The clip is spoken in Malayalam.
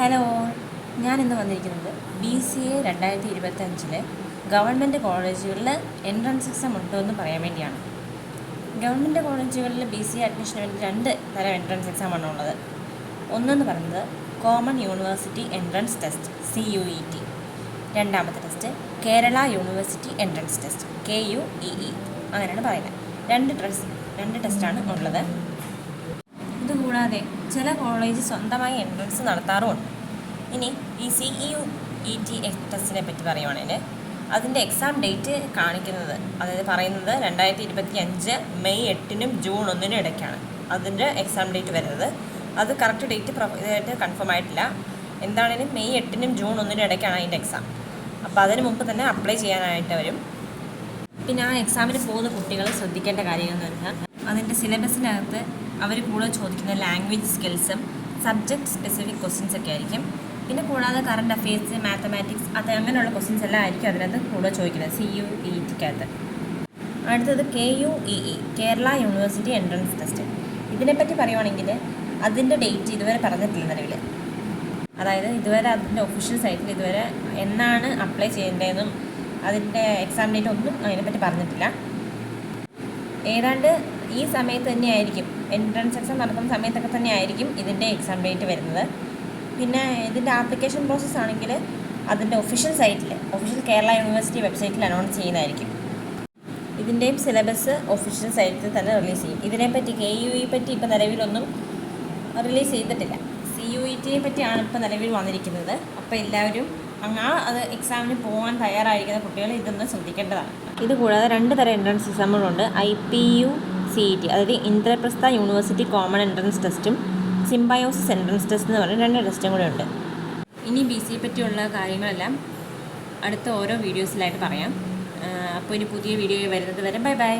ഹലോ, ഞാനിന്ന് വന്നിരിക്കുന്നത് BCA 2025 ഗവൺമെൻറ് കോളേജുകളിൽ എൻട്രൻസ് എക്സാം ഉണ്ടോ എന്ന് പറയാൻ വേണ്ടിയാണ്. ഗവൺമെൻറ് കോളേജുകളിൽ BCA അഡ്മിഷന് വേണ്ടി രണ്ട് തരം എൻട്രൻസ് എക്സാമാണ് ഉള്ളത്. ഒന്നെന്ന് പറയുന്നത് common university entrance test CUET, രണ്ടാമത്തെ test Kerala university entrance test KUEE അങ്ങനെയാണ് പറയുന്നത്. രണ്ട് ടെസ്റ്റാണ് ഉള്ളത്. ഇതുകൂടാതെ ചില കോളേജ് സ്വന്തമായി എൻട്രൻസ് നടത്താറുമുണ്ട്. ഇനി ഈ CUET ടെസ്റ്റിനെ പറ്റി പറയുവാണെങ്കിൽ അതിൻ്റെ എക്സാം ഡേറ്റ് കാണിക്കുന്നത്, അതായത് പറയുന്നത് 2025 മെയ് 8-നും ജൂൺ 1-നും ഇടയ്ക്കാണ് അതിൻ്റെ എക്സാം ഡേറ്റ് വരുന്നത്. അത് കറക്റ്റ് ഡേറ്റ് ഇതായിട്ട് കൺഫേം ആയിട്ടില്ല. എന്താണെങ്കിലും മെയ് 8-നും ജൂൺ 1-നും ഇടയ്ക്കാണ് അതിൻ്റെ എക്സാം. അപ്പോൾ അതിന് മുമ്പ് തന്നെ അപ്ലൈ ചെയ്യാനായിട്ട് വരും. പിന്നെ ആ എക്സാമിന് പോകുന്ന കുട്ടികൾ ശ്രദ്ധിക്കേണ്ട കാര്യമെന്ന് പറഞ്ഞാൽ അതിൻ്റെ സിലബസിനകത്ത് അവർ കൂടുതൽ ചോദിക്കുന്ന ലാംഗ്വേജ് സ്കിൽസും സബ്ജക്റ്റ് സ്പെസിഫിക് ക്വസ്റ്റ്യൻസ് ഒക്കെ ആയിരിക്കും. പിന്നെ കൂടാതെ കറണ്ട് അഫെയർസ്, മാത്തമാറ്റിക്സ്, അങ്ങനെയുള്ള ക്വസ്റ്റ്യൻസ് എല്ലാം ആയിരിക്കും അതിനകത്ത് കൂടുതൽ ചോദിക്കുന്നത് CUET-ക്കകത്ത്. അടുത്തത് KUEE, Kerala university entrance test. ഇതിനെപ്പറ്റി പറയുവാണെങ്കിൽ അതിൻ്റെ ഡേറ്റ് ഇതുവരെ പറഞ്ഞിട്ടില്ല നിലവിൽ. അതായത് ഇതുവരെ അതിൻ്റെ ഒഫീഷ്യൽ സൈറ്റിൽ ഇതുവരെ എന്നാണ് അപ്ലൈ ചെയ്യേണ്ടതെന്നും അതിൻ്റെ എക്സാം ഡേറ്റ് ഒന്നും അതിനെപ്പറ്റി പറഞ്ഞിട്ടില്ല. ഏതാണ്ട് ഈ സമയത്ത് തന്നെയായിരിക്കും, എൻട്രൻസ് എക്സാം നടത്തുന്ന സമയത്തൊക്കെ തന്നെ ആയിരിക്കും ഇതിൻ്റെ എക്സാം ഡേറ്റ് വരുന്നത്. പിന്നെ ഇതിൻ്റെ ആപ്ലിക്കേഷൻ പ്രോസസ്സ് ആണെങ്കിൽ അതിൻ്റെ ഒഫീഷ്യൽ കേരള യൂണിവേഴ്സിറ്റി വെബ്സൈറ്റിൽ അനൗൺസ് ചെയ്യുന്നതായിരിക്കും. ഇതിൻ്റെയും സിലബസ് ഒഫീഷ്യൽ സൈറ്റിൽ തന്നെ റിലീസ് ചെയ്യും. ഇതിനെപ്പറ്റി KUE പറ്റി ഇപ്പോൾ നിലവിലൊന്നും റിലീസ് ചെയ്തിട്ടില്ല. CUET-യെ പറ്റിയാണ് ഇപ്പോൾ നിലവിൽ വന്നിരിക്കുന്നത്. അപ്പോൾ എല്ലാവരും അത് എക്സാമിന് പോകാൻ തയ്യാറായിരിക്കുന്ന കുട്ടികൾ ഇതൊന്ന് ശ്രദ്ധിക്കേണ്ടതാണ്. ഇതുകൂടാതെ രണ്ട് തരം എൻട്രൻസ് എക്സാമുകളുണ്ട്. IPU-CET, അതായത് ഇന്ദ്രപ്രസ്ഥ യൂണിവേഴ്സിറ്റി കോമൺ എൻട്രൻസ് ടെസ്റ്റും സിംബയോസിസ് എൻട്രൻസ് ടെസ്റ്റ് എന്ന് പറഞ്ഞ രണ്ട് ടെസ്റ്റും കൂടെ ഉണ്ട്. ഇനി BCA പറ്റിയുള്ള കാര്യങ്ങളെല്ലാം അടുത്ത ഓരോ വീഡിയോസിലായിട്ട് പറയാം. അപ്പോൾ ഇനി പുതിയ വീഡിയോ വരുന്നത് വരെ ബൈ.